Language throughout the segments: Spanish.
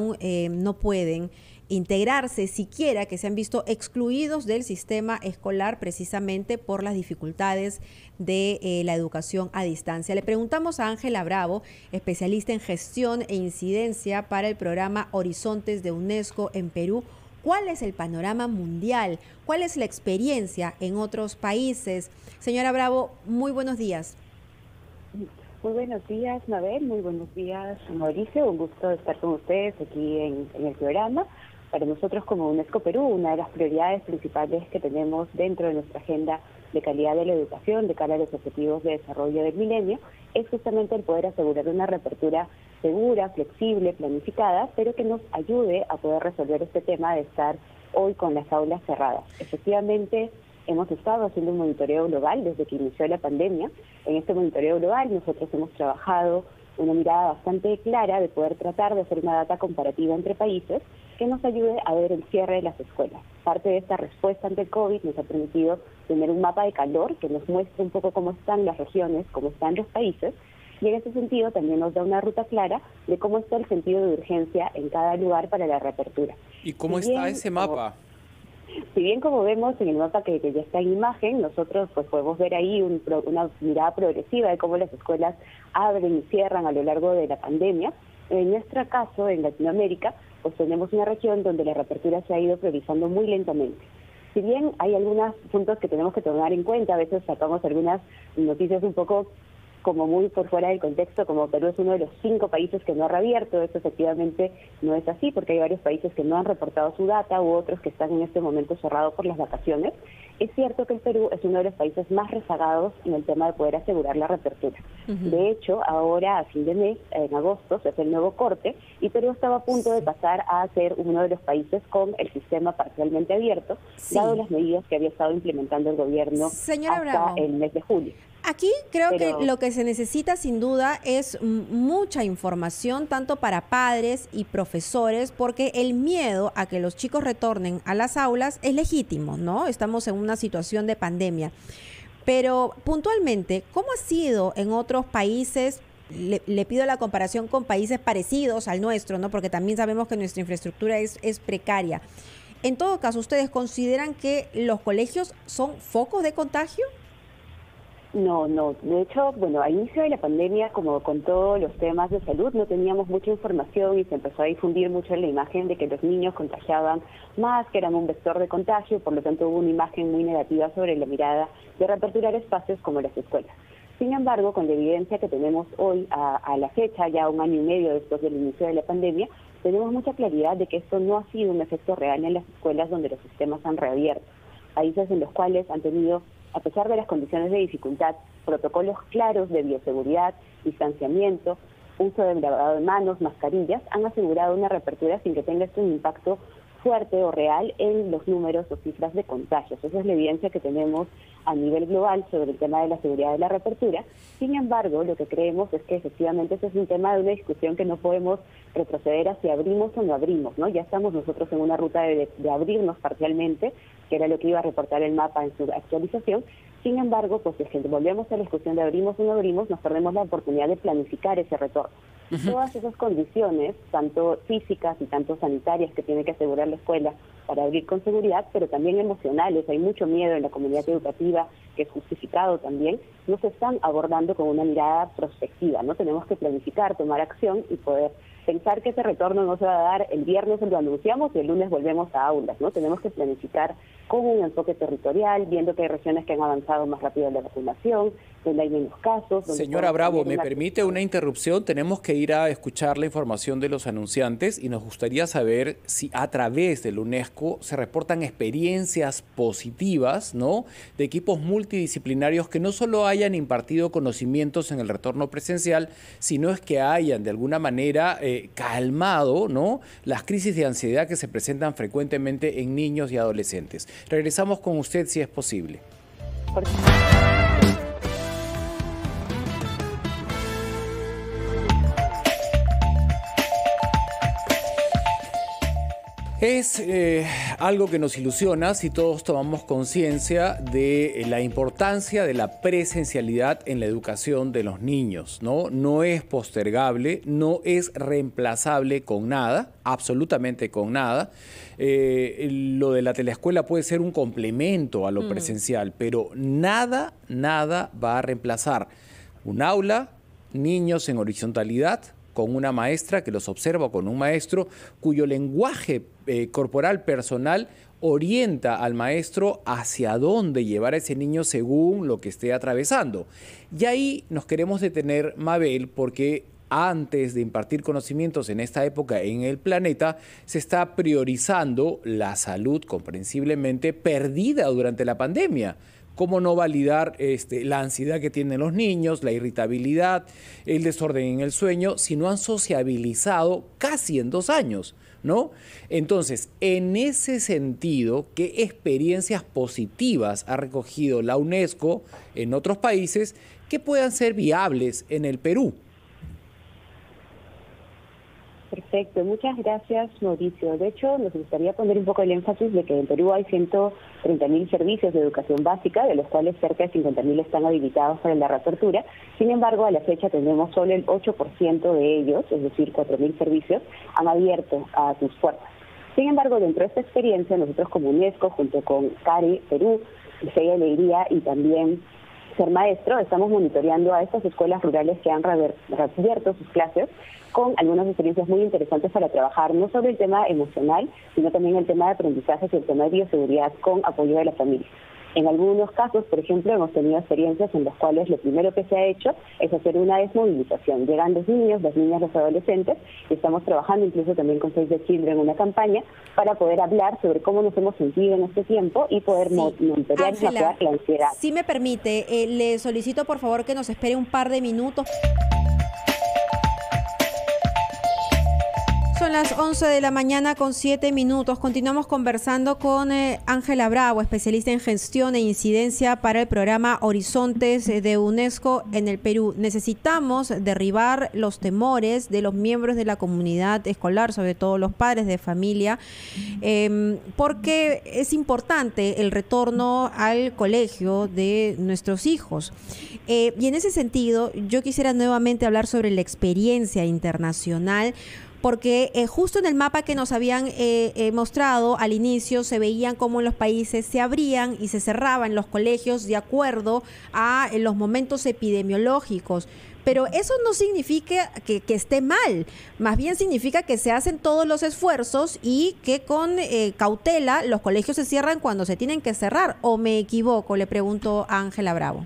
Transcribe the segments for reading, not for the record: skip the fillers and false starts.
aún no pueden integrarse siquiera, que se han visto excluidos del sistema escolar precisamente por las dificultades de la educación a distancia. Le preguntamos a Ángela Bravo, especialista en gestión e incidencia para el programa Horizontes de UNESCO en Perú, ¿cuál es el panorama mundial? ¿Cuál es la experiencia en otros países? Señora Bravo, muy buenos días. Muy buenos días, Mabel. Muy buenos días, Mauricio. Un gusto estar con ustedes aquí en el programa. Para nosotros como UNESCO Perú, una de las prioridades principales que tenemos dentro de nuestra agenda de calidad de la educación de cara a los objetivos de desarrollo del milenio es justamente el poder asegurar una reapertura segura, flexible, planificada, pero que nos ayude a poder resolver este tema de estar hoy con las aulas cerradas. Efectivamente, hemos estado haciendo un monitoreo global desde que inició la pandemia. En este monitoreo global nosotros hemos trabajado una mirada bastante clara de poder tratar de hacer una data comparativa entre países que nos ayude a ver el cierre de las escuelas. Parte de esta respuesta ante el COVID nos ha permitido tener un mapa de calor que nos muestra un poco cómo están las regiones, cómo están los países, y en ese sentido también nos da una ruta clara de cómo está el sentido de urgencia en cada lugar para la reapertura. ¿Y cómo está ese mapa? Si bien como vemos en el mapa que ya está en imagen, nosotros pues podemos ver ahí una mirada progresiva de cómo las escuelas abren y cierran a lo largo de la pandemia. En nuestro caso, en Latinoamérica, pues tenemos una región donde la reapertura se ha ido priorizando muy lentamente. Si bien hay algunos puntos que tenemos que tomar en cuenta, a veces sacamos algunas noticias un poco como muy por fuera del contexto, como Perú es uno de los 5 países que no ha reabierto. Esto efectivamente no es así, porque hay varios países que no han reportado su data u otros que están en este momento cerrados por las vacaciones. Es cierto que el Perú es uno de los países más rezagados en el tema de poder asegurar la reapertura. De hecho, ahora a fin de mes, en agosto, se hace el nuevo corte y Perú estaba a punto de pasar a ser uno de los países con el sistema parcialmente abierto, dado las medidas que había estado implementando el gobierno hasta el mes de julio. Aquí creo que lo que se necesita sin duda es mucha información, tanto para padres y profesores, porque el miedo a que los chicos retornen a las aulas es legítimo, ¿no? Estamos en una situación de pandemia. Pero puntualmente, ¿cómo ha sido en otros países? Le pido la comparación con países parecidos al nuestro, ¿no? Porque también sabemos que nuestra infraestructura es precaria. En todo caso, ¿ustedes consideran que los colegios son focos de contagio? No. De hecho, bueno, a inicio de la pandemia, como con todos los temas de salud, no teníamos mucha información y se empezó a difundir mucho la imagen de que los niños contagiaban más, que eran un vector de contagio, por lo tanto hubo una imagen muy negativa sobre la mirada de reaperturar espacios como las escuelas. Sin embargo, con la evidencia que tenemos hoy a la fecha, ya 1 año y medio después del inicio de la pandemia, tenemos mucha claridad de que esto no ha sido un efecto real en las escuelas donde los sistemas han reabierto. Países en los cuales han tenido, a pesar de las condiciones de dificultad, protocolos claros de bioseguridad, distanciamiento, uso de lavado de manos, mascarillas, han asegurado una reapertura sin que tenga esto un impacto fuerte o real en los números o cifras de contagios. Esa es la evidencia que tenemos a nivel global sobre el tema de la seguridad de la reapertura. Sin embargo, lo que creemos es que efectivamente ese es un tema de una discusión que no podemos retroceder hacia abrimos o no abrimos, ¿no? Ya estamos nosotros en una ruta de abrirnos parcialmente, que era lo que iba a reportar el mapa en su actualización. Sin embargo, pues si volvemos a la discusión de abrimos o no abrimos, nos perdemos la oportunidad de planificar ese retorno. Todas esas condiciones, tanto físicas y tanto sanitarias que tiene que asegurar la escuela para abrir con seguridad, pero también emocionales, hay mucho miedo en la comunidad educativa, que es justificado también, no se están abordando con una mirada prospectiva, ¿no? Tenemos que planificar, tomar acción y poder pensar que ese retorno no se va a dar el viernes, lo anunciamos y el lunes volvemos a aulas, ¿no? Tenemos que planificar con un enfoque territorial, viendo que hay regiones que han avanzado más rápido en la vacunación, donde hay menos casos. Señora Bravo, ¿me permite una interrupción? Tenemos que ir a escuchar la información de los anunciantes y nos gustaría saber si a través del UNESCO se reportan experiencias positivas, ¿no?, de equipos multidisciplinarios que no solo hayan impartido conocimientos en el retorno presencial, sino es que hayan de alguna manera calmado, ¿no?, las crisis de ansiedad que se presentan frecuentemente en niños y adolescentes. Regresamos con usted si es posible. Es algo que nos ilusiona si todos tomamos conciencia de la importancia de la presencialidad en la educación de los niños, ¿no? No es postergable, no es reemplazable con nada, absolutamente con nada. Lo de la teleescuela puede ser un complemento a lo presencial, pero nada va a reemplazar un aula, niños en horizontalidad, con una maestra que los observa, o con un maestro cuyo lenguaje corporal personal orienta al maestro hacia dónde llevar a ese niño según lo que esté atravesando. Y ahí nos queremos detener, Mabel, porque antes de impartir conocimientos en esta época en el planeta, se está priorizando la salud comprensiblemente perdida durante la pandemia. ¿Cómo no validar la ansiedad que tienen los niños, la irritabilidad, el desorden en el sueño, si no han sociabilizado casi en 2 años, ¿no? Entonces, en ese sentido, ¿qué experiencias positivas ha recogido la UNESCO en otros países que puedan ser viables en el Perú? Perfecto, muchas gracias, Mauricio. De hecho, nos gustaría poner un poco el énfasis de que en Perú hay 130.000 servicios de educación básica, de los cuales cerca de 50.000 están habilitados para la reapertura. Sin embargo, a la fecha tenemos solo el 8% de ellos, es decir, 4.000 servicios, han abierto a sus puertas. Sin embargo, dentro de esta experiencia, nosotros como UNESCO, junto con CARE Perú, Sella Alegría y también Ser Maestro, estamos monitoreando a estas escuelas rurales que han reabierto sus clases, con algunas experiencias muy interesantes para trabajar no solo el tema emocional, sino también el tema de aprendizaje y el tema de bioseguridad con apoyo de la familia. En algunos casos, por ejemplo, hemos tenido experiencias en las cuales lo primero que se ha hecho es hacer una desmovilización. Llegan los niños, las niñas, los adolescentes, y estamos trabajando incluso también con Save the Children en una campaña para poder hablar sobre cómo nos hemos sentido en este tiempo y poder monitorear y mapear la ansiedad. Si me permite, le solicito por favor que nos espere un par de minutos. Son las 11 de la mañana con 7 minutos. Continuamos conversando con Ángela Bravo, especialista en gestión e incidencia para el programa Horizontes de UNESCO en el Perú. Necesitamos derribar los temores de los miembros de la comunidad escolar, sobre todo los padres de familia, porque es importante el retorno al colegio de nuestros hijos. Y en ese sentido, yo quisiera nuevamente hablar sobre la experiencia internacional, porque justo en el mapa que nos habían mostrado al inicio se veían cómo los países se abrían y se cerraban los colegios de acuerdo a los momentos epidemiológicos. Pero eso no significa que esté mal, más bien significa que se hacen todos los esfuerzos y que con cautela los colegios se cierran cuando se tienen que cerrar. ¿O me equivoco? Le pregunto a Ángela Bravo.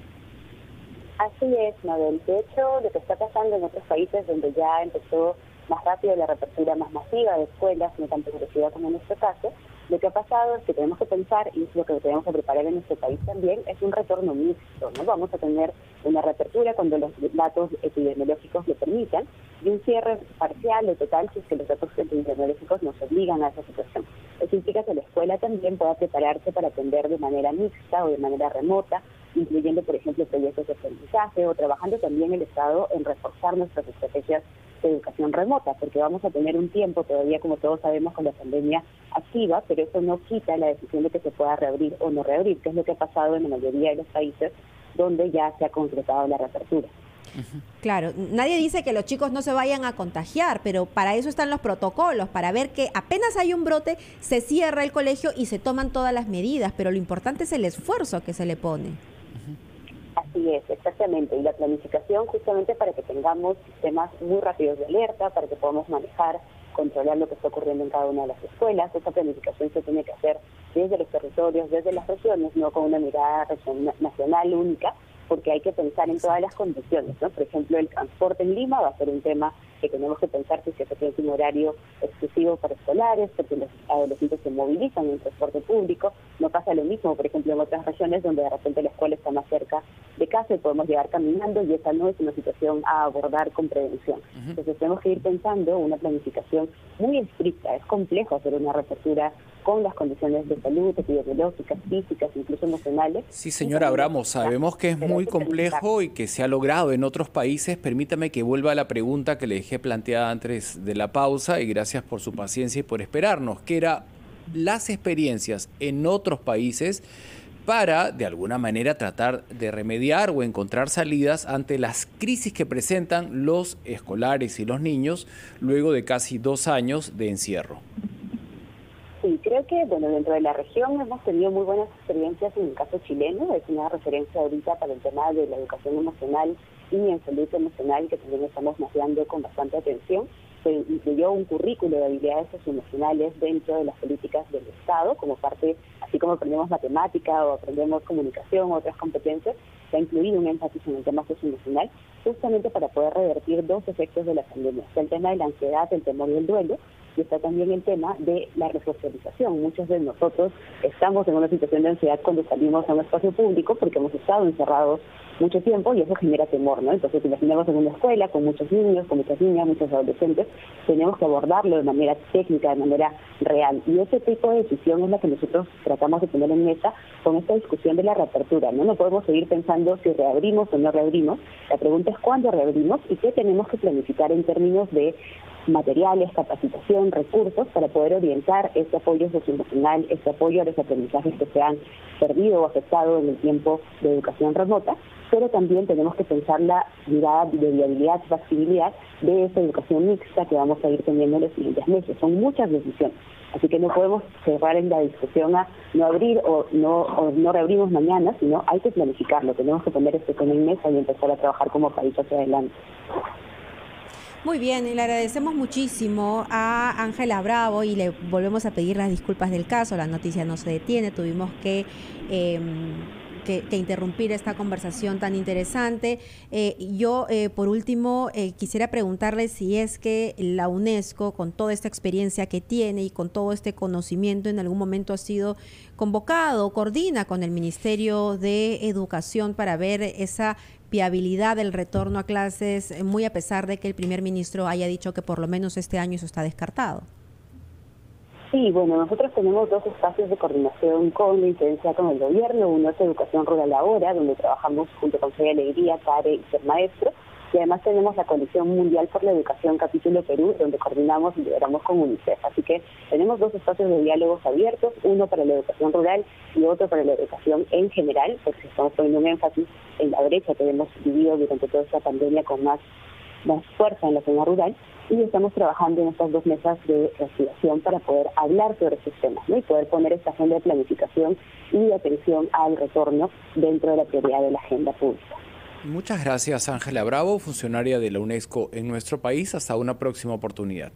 Así es, Mabel. De hecho, lo que está pasando en otros países donde ya empezó más rápido la reapertura más masiva de escuelas, no tan progresiva como en nuestro caso, lo que ha pasado es que tenemos que pensar, y es lo que tenemos que preparar en nuestro país también, es un retorno mixto, ¿no? Vamos a tener una reapertura cuando los datos epidemiológicos lo permitan, y un cierre parcial o total si es que los datos epidemiológicos nos obligan a esa situación. Eso implica que la escuela también pueda prepararse para atender de manera mixta o de manera remota, incluyendo, por ejemplo, proyectos de aprendizaje o trabajando también el Estado en reforzar nuestras estrategias de educación remota, porque vamos a tener un tiempo todavía, como todos sabemos, con la pandemia activa, pero eso no quita la decisión de que se pueda reabrir o no reabrir, que es lo que ha pasado en la mayoría de los países donde ya se ha concretado la reapertura. Claro, nadie dice que los chicos no se vayan a contagiar, pero para eso están los protocolos, para ver que apenas hay un brote, se cierra el colegio y se toman todas las medidas, pero lo importante es el esfuerzo que se le pone. Así es, exactamente, y la planificación justamente para que tengamos sistemas muy rápidos de alerta, para que podamos manejar, controlar lo que está ocurriendo en cada una de las escuelas. Esa planificación se tiene que hacer desde los territorios, desde las regiones, no con una mirada nacional única, porque hay que pensar en todas las condiciones, ¿no? Por ejemplo, el transporte en Lima va a ser un tema que tenemos que pensar que se tiene un horario exclusivo para escolares, porque los adolescentes se movilizan en transporte público. No pasa lo mismo, por ejemplo, en otras regiones donde de repente la escuela está más cerca de casa y podemos llegar caminando, y esa no es una situación a abordar con prevención. Entonces tenemos que ir pensando una planificación muy estricta. Es complejo hacer una reapertura con las condiciones de salud, epidemiológicas, físicas, incluso emocionales. Sí, señora Abramos, sabemos que es muy complejo y que se ha logrado en otros países. Permítame que vuelva a la pregunta que le dejé planteada antes de la pausa, y gracias gracias por su paciencia y por esperarnos, que era las experiencias en otros países para, de alguna manera, tratar de remediar o encontrar salidas ante las crisis que presentan los escolares y los niños luego de casi 2 años de encierro. Sí, creo que dentro de la región hemos tenido muy buenas experiencias en el caso chileno. Es una referencia ahorita para el tema de la educación emocional y en salud emocional, que también estamos mapeando con bastante atención. Se incluyó un currículo de habilidades socioemocionales dentro de las políticas del Estado, como parte, así como aprendemos matemática o aprendemos comunicación o otras competencias, se ha incluido un énfasis en el tema socioemocional, justamente para poder revertir 2 efectos de la pandemia. Está el tema de la ansiedad, el temor y el duelo, y está también el tema de la resocialización. Muchos de nosotros estamos en una situación de ansiedad cuando salimos a un espacio público porque hemos estado encerrados mucho tiempo y eso genera temor, ¿no? Entonces, imaginemos en una escuela con muchos niños, con muchas niñas, muchos adolescentes, tenemos que abordarlo de manera técnica, de manera real. Y ese tipo de decisión es la que nosotros tratamos de poner en mesa con esta discusión de la reapertura, ¿no? No podemos seguir pensando si reabrimos o no reabrimos. La pregunta es cuándo reabrimos y qué tenemos que planificar en términos de materiales, capacitación, recursos para poder orientar este apoyo socioemocional, este apoyo a los aprendizajes que se han perdido o afectado en el tiempo de educación remota, pero también tenemos que pensar la mirada de viabilidad, factibilidad de esa educación mixta que vamos a ir teniendo en los siguientes meses. Son muchas decisiones, así que no podemos cerrar en la discusión a no abrir o no reabrimos mañana, sino hay que planificarlo, tenemos que poner este tema en mesa y empezar a trabajar como país hacia adelante. Muy bien, y le agradecemos muchísimo a Ángela Bravo y le volvemos a pedir las disculpas del caso. La noticia no se detiene, tuvimos que interrumpir esta conversación tan interesante. Yo, por último, quisiera preguntarle si es que la UNESCO, con toda esta experiencia que tiene y con todo este conocimiento, en algún momento ha sido convocado, coordina con el Ministerio de Educación para ver esa viabilidad del retorno a clases, muy a pesar de que el primer ministro haya dicho que por lo menos este año eso está descartado. Sí, nosotros tenemos 2 espacios de coordinación con la incidencia con el gobierno. Uno es Educación Rural Ahora, donde trabajamos junto con Fe Alegría, CARE y Ser Maestro. Y además tenemos la Coalición Mundial por la Educación Capítulo Perú, donde coordinamos y lideramos con UNICEF. Así que tenemos 2 espacios de diálogos abiertos, uno para la educación rural y otro para la educación en general, porque estamos poniendo un énfasis en la brecha que hemos vivido durante toda esta pandemia con más fuerza en la zona rural, y estamos trabajando en estas 2 mesas de reactivación para poder hablar sobre estos temas, ¿no? Y poder poner esta agenda de planificación y de atención al retorno dentro de la prioridad de la agenda pública. Muchas gracias, Ángela Bravo, funcionaria de la UNESCO en nuestro país. Hasta una próxima oportunidad.